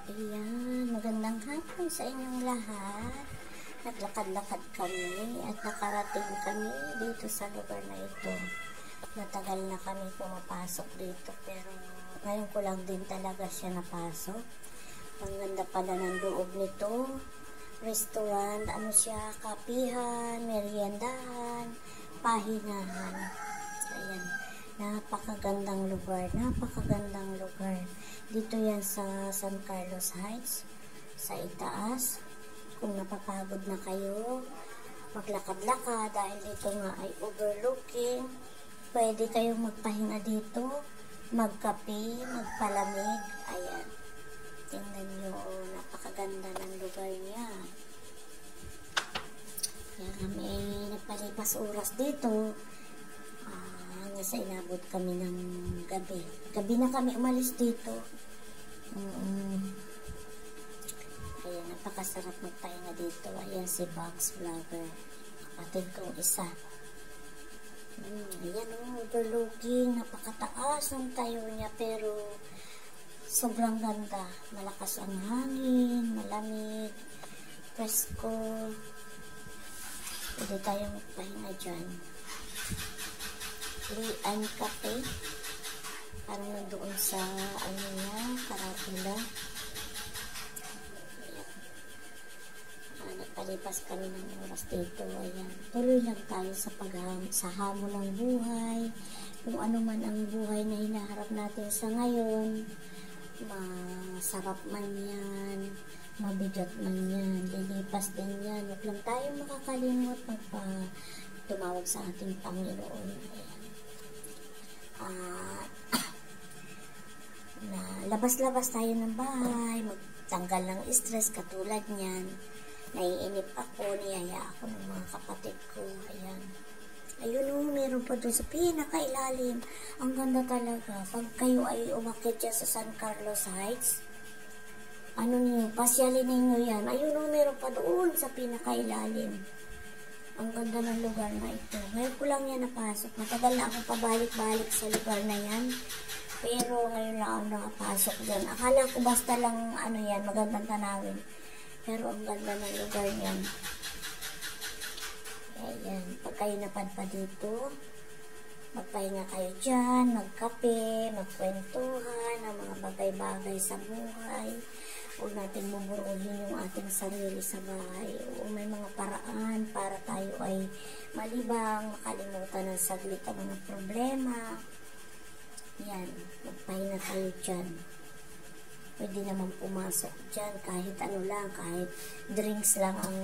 Ayan, magandang hapon sa inyong lahat. Naglakad-lakad kami at nakarating kami dito sa lugar na ito. Matagal na kami pumapasok dito pero ngayon ko lang din talaga siya napasok. Ang ganda pala ng loob nito. Restaurant, ano siya, kapihan, meriendahan, pahingahan. Ayan, napakagandang lugar, napakagandang lugar. Dito yan sa San Carlos Heights, sa itaas. Kung napapagod na kayo, maglakad-lakad dahil dito nga ay overlooking. Pwede kayong magpahinga dito, magkape, magpalamig. Ayan. Tingnan nyo, napakaganda ng lugar niya. Kaya kami nagpalipas oras dito. Hanggang sa inabot kami ng gabi. Gabi na kami umalis dito. Ayan, napakasarap magpahinga dito. Ayan si Bugs Vlogger. Kapatid kong isa. Ayan overlooking. Napakataas ng tayo niya pero sobrang ganda. Malakas ang hangin, malamig, presko. Pwede tayong magpahinga dyan. Lian Cafe. Parang nandoon sa ano niya, Karatula. Nagpalipas kami ng oras dito. Ayan. Tuloy lang tayo sa hamon ng buhay. Kung ano man ang buhay na hinaharap natin sa ngayon, masarap man yan, mabigat man yan, lilipas din yan. Huwag lang tayo makakalimot tumawag sa ating Panginoon. Na labas-labas tayo ng bahay, magtanggal ng stress katulad niyan. Naiinip ako, niyaya ako ng mga kapatid ko. Ayan. Ayun meron pa doon sa pinakailalim. Ang ganda talaga. Pag kayo ay umakyat dyan sa San Carlos Heights, pasyalin ninyo yan. Ayun meron pa doon sa pinakailalim. Ang ganda ng lugar na ito. Ngayon ko lang yan napasok. Matagal na ako pabalik-balik sa lugar na yan. Pero ngayon lang ako nakapasok dyan. Akala ko basta lang yan, magandang tanawin. Pero ang ganda ng lugar niyan. Ayan. Pag kayo napadpad dito, magpahinga kayo dyan, magkape, magkwentuhan, ang mga bagay-bagay sa buhay. Huwag natin bumuruhin yung ating sarili sa bahay. O may mga paraan para tayo ay malibang, makalimutan ng saglit ang mga problema. Yan, magpahinga kayo dyan. Pwede naman pumasok dyan, kahit ano lang, kahit drinks lang ang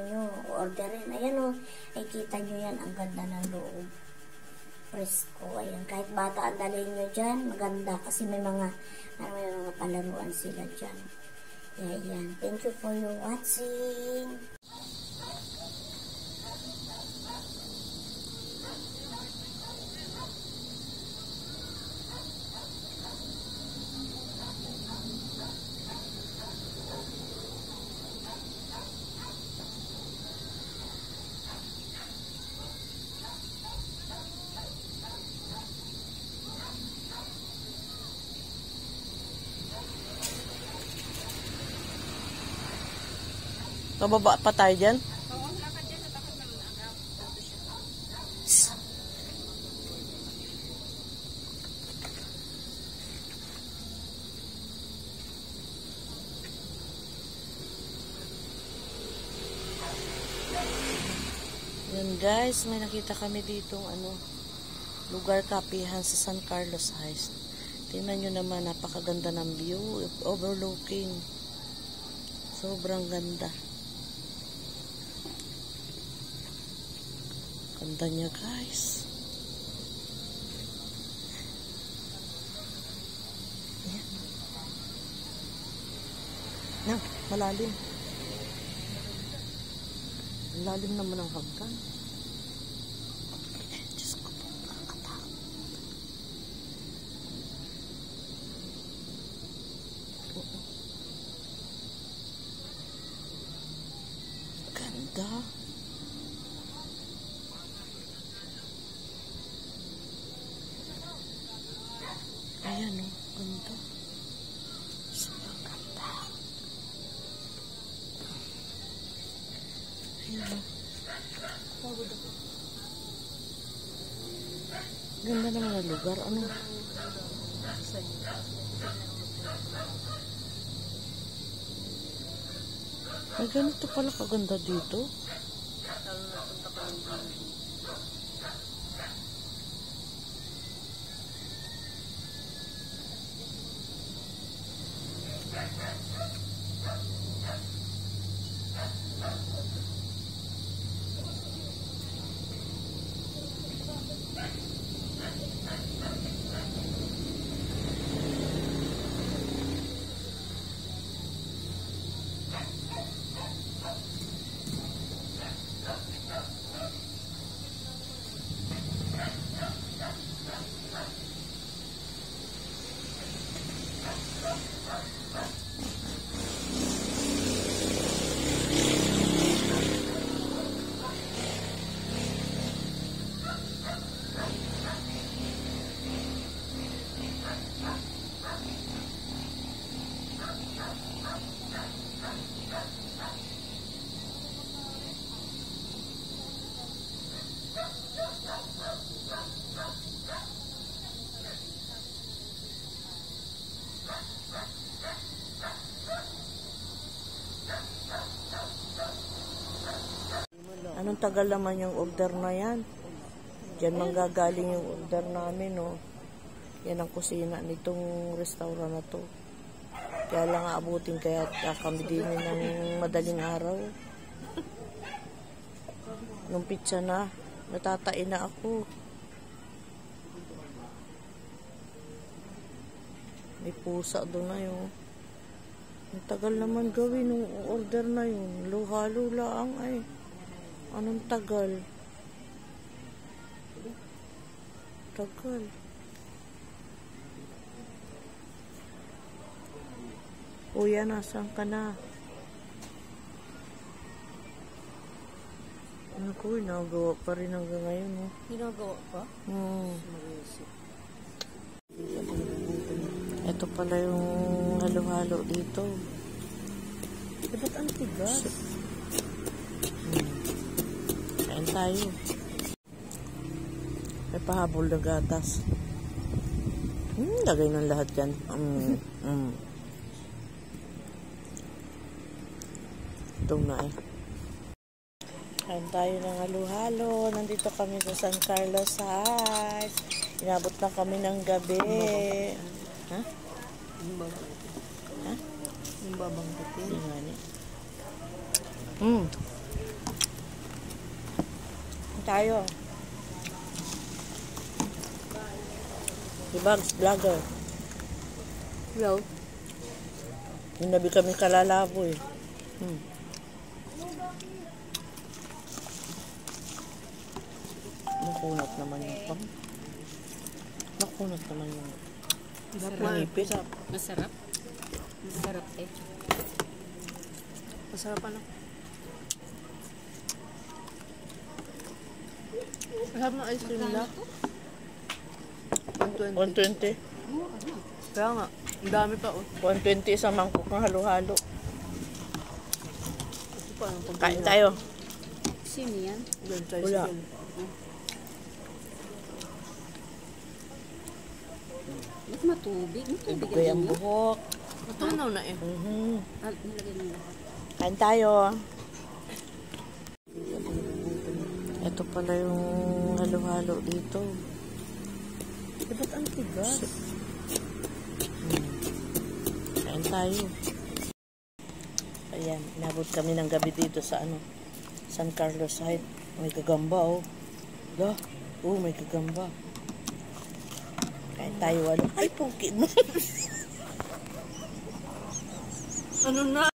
nyo, orderin. Ayan ay kita nyo yan, ang ganda ng loob. Presko, ayan, kahit bata ang dalhin nyo dyan, maganda kasi may mga palaruan sila dyan. Ayan, thank you for your watching. Pababa pa tayo dyan? Oo, lakad dyan sa takot naman agam. Yan guys, may nakita kami ditong lugar kapihan sa San Carlos Heights. Tingnan nyo naman, napakaganda ng view, overlooking. Sobrang ganda. Ganda niya guys. Ayan. Malalim. Malalim naman ang hagdan. Diyos ko po, nakakatakot. Ganda. Ayan ganda. Sobrang ganda. Ganda naman ang lugar. Ano? Ay, ganito pala kaganda dito. Anong tagal naman yung order na yan? Diyan manggagaling yung order namin, oh. Yan ang kusina nitong restaurant na to. Kaya lang aabutin kaya kami din ng madaling araw. Nung pizza na, natatain na ako. May pusa doon na yun. Ang tagal naman gawin ng order na yun. Luhalo lang ay. Anong tagal? Tagal. Kuya, nasaan ka na? Ako, ginagawa pa rin hanggang ngayon. Oh. Ginagawa pa? Ito pala yung halo-halo dito. Ba't ang tigas? Kain tayo. May pahabol na gatas. Lagay ng lahat yan. Ito na eh. Kain tayo ng halo-halo. Nandito kami sa San Carlos Heights. Inabot na kami ng gabi. Ha? Yung babang puti. Ha? Yung babang puti. Hindi nga niya. Tayo. Si Bugs Vlogger. Hello? Hinabi kami kalalabo eh. Nakunat naman yung pang. Nakunat naman yung manipis. Masarap. Masarap eh. Masarap ano? Masarap ng ice cream nila. 120. Kaya nga, ang dami pa oh. 120 isang mangkok ng halo-halo. Ito pa, ang Kain tayo. Sino yan? Wala. Ba't matubig? Matubig Ibigay ang buhok. Matunaw na eh. Nilagay mo lahat. Kain tayo. Ito pala yung halo-halo dito. Ba't ang tigas? Kain tayo. Ayan, inabot kami ng gabi dito sa San Carlos Heights. May gagamba oh. May gagamba. Kain tayo Ay, pungkin mo. Ano na?